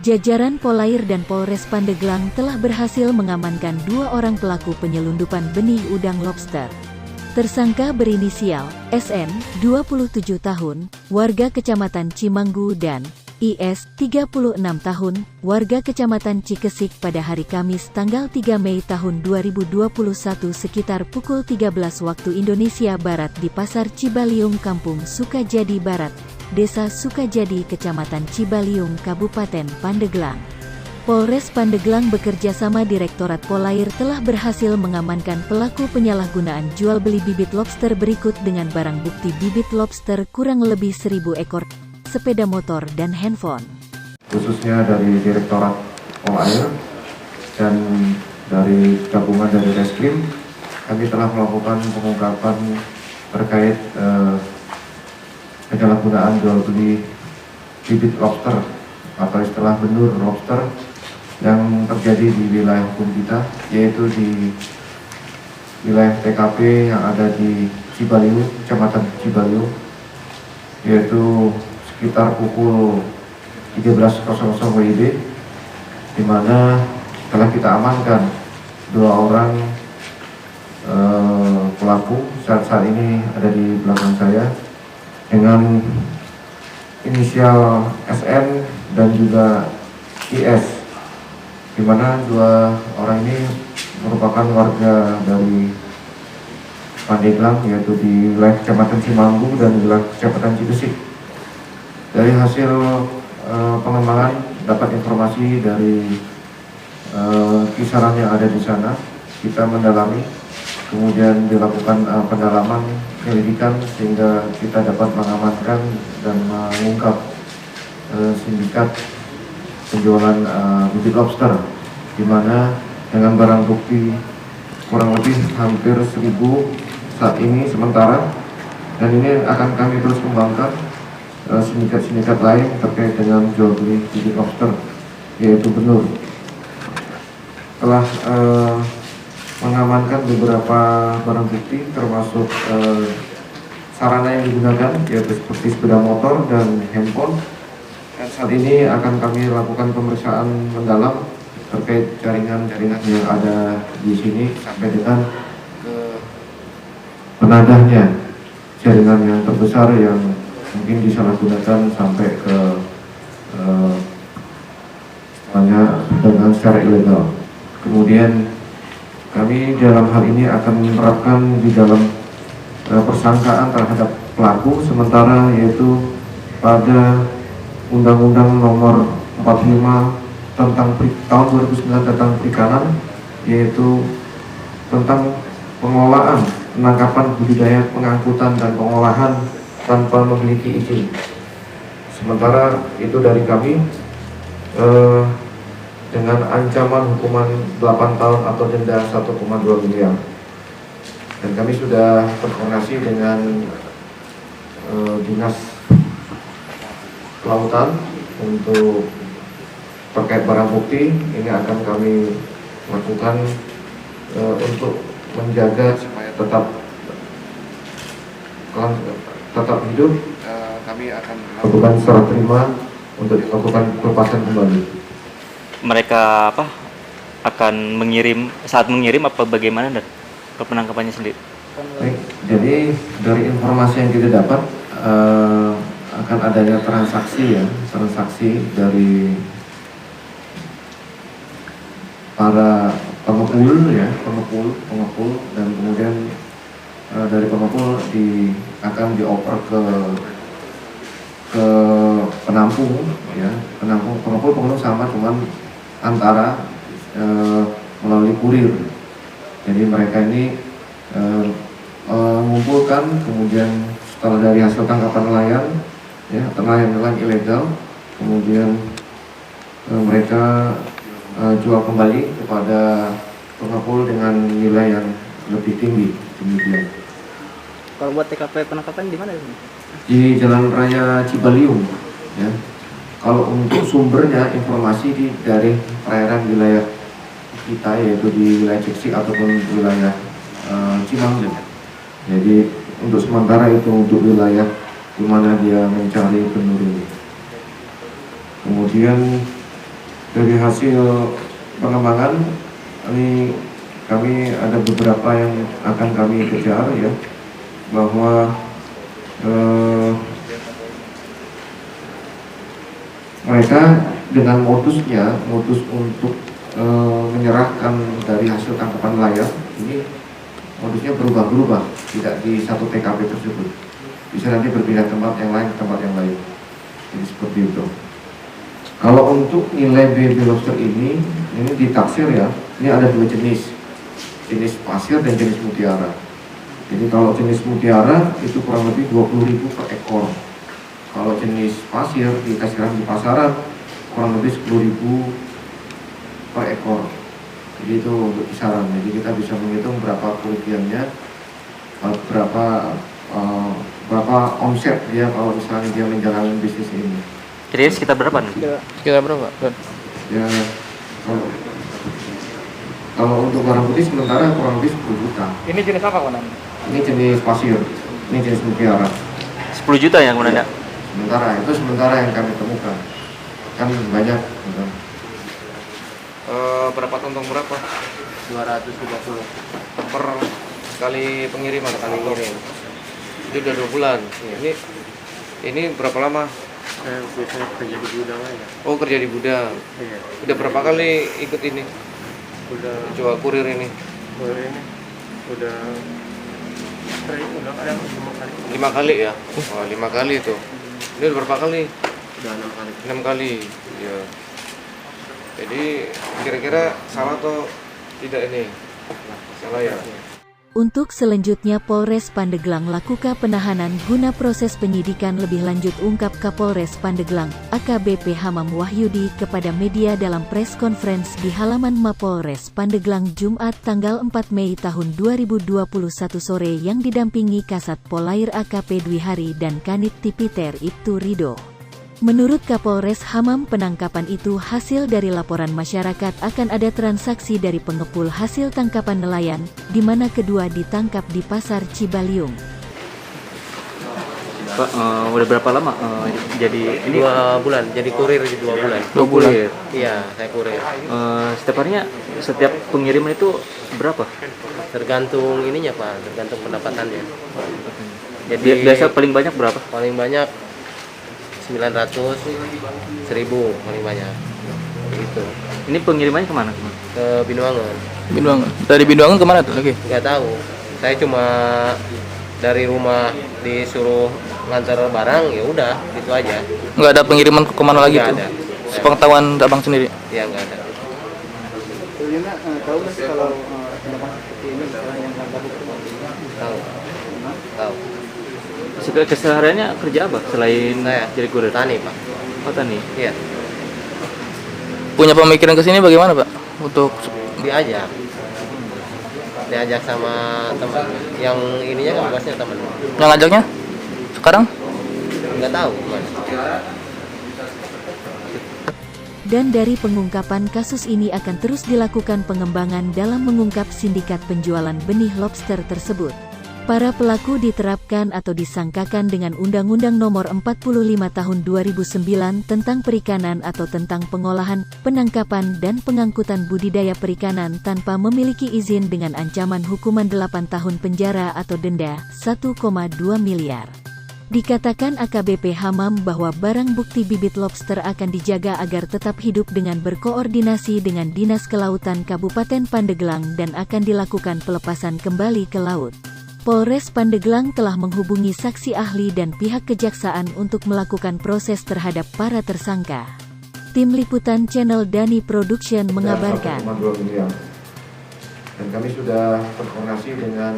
Jajaran Polair dan Polres Pandeglang telah berhasil mengamankan 2 orang pelaku penyelundupan benih udang lobster. Tersangka berinisial SN, 27 tahun, warga Kecamatan Cimanggu dan IS, 36 tahun, warga Kecamatan Cikesik pada hari Kamis tanggal 3 Mei tahun 2021 sekitar pukul 13 waktu Indonesia Barat di Pasar Cibaliung Kampung Sukajadi Barat, Desa Sukajadi, Kecamatan Cibaliung, Kabupaten Pandeglang. Polres Pandeglang bekerja sama Direktorat Polair telah berhasil mengamankan pelaku penyalahgunaan jual beli bibit lobster berikut dengan barang bukti bibit lobster kurang lebih 1000 ekor, sepeda motor dan handphone. Khususnya dari Direktorat Polair dan dari gabungan dari Reskrim, kami telah melakukan pengungkapan terkait penyalahgunaan jual beli bibit lobster atau istilah benur lobster yang terjadi di wilayah hukum kita, yaitu di wilayah TKP yang ada di Cibaliung, Kecamatan Cibaliung, yaitu sekitar pukul 13.00 WIB, di mana telah kita amankan 2 orang pelaku saat ini ada di belakang saya dengan inisial SN dan juga IS, di mana 2 orang ini merupakan warga dari Pandeglang, yaitu di wilayah Kecamatan Cimanggu dan wilayah Kecamatan Cikesik. Dari hasil pengembangan dapat informasi dari kisaran yang ada di sana, kita mendalami, kemudian dilakukan pendalaman penyelidikan sehingga kita dapat mengamankan dan mengungkap sindikat penjualan bibit lobster, di mana dengan barang bukti kurang lebih hampir 1000 saat ini sementara, dan ini akan kami terus kembangkan sindikat-sindikat lain terkait dengan jual beli bibit lobster, yaitu benur. Telah mengamankan beberapa barang bukti termasuk sarana yang digunakan, yaitu seperti sepeda motor dan handphone. Dan saat ini akan kami lakukan pemeriksaan mendalam terkait jaringan-jaringan yang ada di sini sampai dengan ke penadahnya jaringan yang terbesar yang mungkin disalahgunakan sampai ke dengan secara ilegal. Kemudian kami dalam hal ini akan menerapkan di dalam persangkaan terhadap pelaku sementara, yaitu pada Undang-Undang Nomor 45 tentang tahun 2009 tentang perikanan, yaitu tentang pengelolaan, penangkapan, budidaya, pengangkutan dan pengolahan tanpa memiliki izin. Sementara itu dari kami dengan ancaman hukuman 8 tahun atau denda 1,2 miliar. Dan kami sudah berkoordinasi dengan Dinas Kelautan untuk terkait barang bukti. Ini akan kami lakukan untuk menjaga supaya tetap hidup. Kami akan melakukan serah terima untuk dilakukan pelepasan kembali. Mereka akan mengirim apa bagaimana dan penangkapannya sendiri? Baik, jadi dari informasi yang kita dapat akan adanya transaksi dari para pengepul dan kemudian dari pengepul akan dioper ke penampung, ya, pengepul sama, cuman antara melalui kurir. Jadi mereka ini mengumpulkan, kemudian setelah dari hasil tangkapan nelayan, ya, nelayan ilegal, kemudian mereka jual kembali kepada pengepul dengan nilai yang lebih tinggi. Demikian. Kalau buat TKP penangkapan di mana? Di Jalan Raya Cibaliung, ya. Kalau untuk sumbernya informasi dari perairan wilayah kita, yaitu di wilayah Cikesik ataupun wilayah Cimanggu. Jadi untuk sementara itu untuk wilayah di mana dia mencari benur ini. Kemudian Dari hasil pengembangan ini kami ada beberapa yang akan kami kejar ya, bahwa mereka dengan modus untuk menyerahkan dari hasil tangkapan nelayan ini modusnya berubah-berubah, tidak di satu TKP tersebut, bisa nanti berpindah tempat yang lain ke tempat yang lain. Jadi seperti itu. Kalau untuk nilai baby lobster ini ditaksir ya, ini ada dua jenis pasir dan jenis mutiara. Jadi kalau jenis mutiara itu kurang lebih 20.000 per ekor. Kalau jenis pasir dikasihkan di pasaran kurang lebih 10.000 per ekor. Jadi itu untuk kisaran. Jadi kita bisa menghitung berapa kerugiannya, berapa omset dia kalau misalnya dia menjalankan bisnis ini. Jadi sekitar berapa nih? Sekitar berapa? Ya, kalau untuk barang putih sementara kurang lebih 10 juta. Ini jenis apa Konan? Ini jenis pasir, ini jenis mutiara. 10 juta ya kemudian ya? Sementara yang kami temukan. Kan banyak. Gitu. Berapa tontong berapa? 250 Per kali pengiriman kali ngirim. Itu udah 2 bulan. Ini berapa lama? Saya biasanya kerja di gudang aja. Oh, kerja di gudang. Iya. Udah berapa kali ikut ini? Udah Coba kurir ini. ini udah sering, udah kadang 5 kali. 5 kali ya? Oh, 5 kali itu. Ini udah berapa kali? Udah 6 kali. 6 kali. Ya. Jadi kira-kira salah atau tidak ini? Salah ya? Untuk selanjutnya Polres Pandeglang lakukan penahanan guna proses penyidikan lebih lanjut, ungkap Kapolres Pandeglang, AKBP Hamam Wahyudi kepada media dalam press conference di halaman Mapolres Pandeglang Jumat tanggal 4 Mei tahun 2021 sore yang didampingi Kasat Polair AKP Dwi Hari dan Kanit Tipiter Ibtu Rido. Menurut Kapolres Hamam, penangkapan itu hasil dari laporan masyarakat akan ada transaksi dari pengepul hasil tangkapan nelayan, di mana kedua ditangkap di Pasar Cibaliung. Pak, udah berapa lama jadi ini? 2 bulan, jadi kurir di 2 bulan. 2 bulan. Iya, saya kurir. Setiap harinya, setiap pengiriman itu berapa? Tergantung ininya Pak, tergantung pendapatannya. Jadi Biasa paling banyak berapa? paling banyak 900, 1000 paling banyak. Gitu. Ini pengirimannya kemana? Ke Binuangan. Binuangan. Dari Binuangan kemana tuh lagi? Nggak tahu. Saya cuma dari rumah disuruh ngantar barang, ya udah, gitu aja. Nggak ada pengiriman ke kemana lagi Nggak tuh? ada. Sepengetahuan abang sendiri? Ya nggak ada. Sebenarnya tahu nggak sih kalau tindakan seperti ini misalnya yang tangkap Tahu. Tahu. Kesehariannya kerja apa selain Saya jadi kurir? tani Pak. Oh, tani. Iya. Punya pemikiran ke sini bagaimana Pak? Untuk Diajak sama teman. Yang ininya kan bosnya teman. yang ngajaknya? Sekarang? Nggak tahu Mas. Dan dari pengungkapan kasus ini akan terus dilakukan pengembangan dalam mengungkap sindikat penjualan benih lobster tersebut. Para pelaku diterapkan atau disangkakan dengan Undang-Undang Nomor 45 Tahun 2009 tentang perikanan atau tentang pengolahan, penangkapan dan pengangkutan budidaya perikanan tanpa memiliki izin dengan ancaman hukuman 8 tahun penjara atau denda 1,2 miliar. Dikatakan AKBP Hamam bahwa barang bukti bibit lobster akan dijaga agar tetap hidup dengan berkoordinasi dengan Dinas Kelautan Kabupaten Pandeglang dan akan dilakukan pelepasan kembali ke laut. Polres Pandeglang telah menghubungi saksi ahli dan pihak kejaksaan untuk melakukan proses terhadap para tersangka. Tim Liputan Channel Dani Production mengabarkan. 1,2 miliar. Dan kami sudah berkoordinasi dengan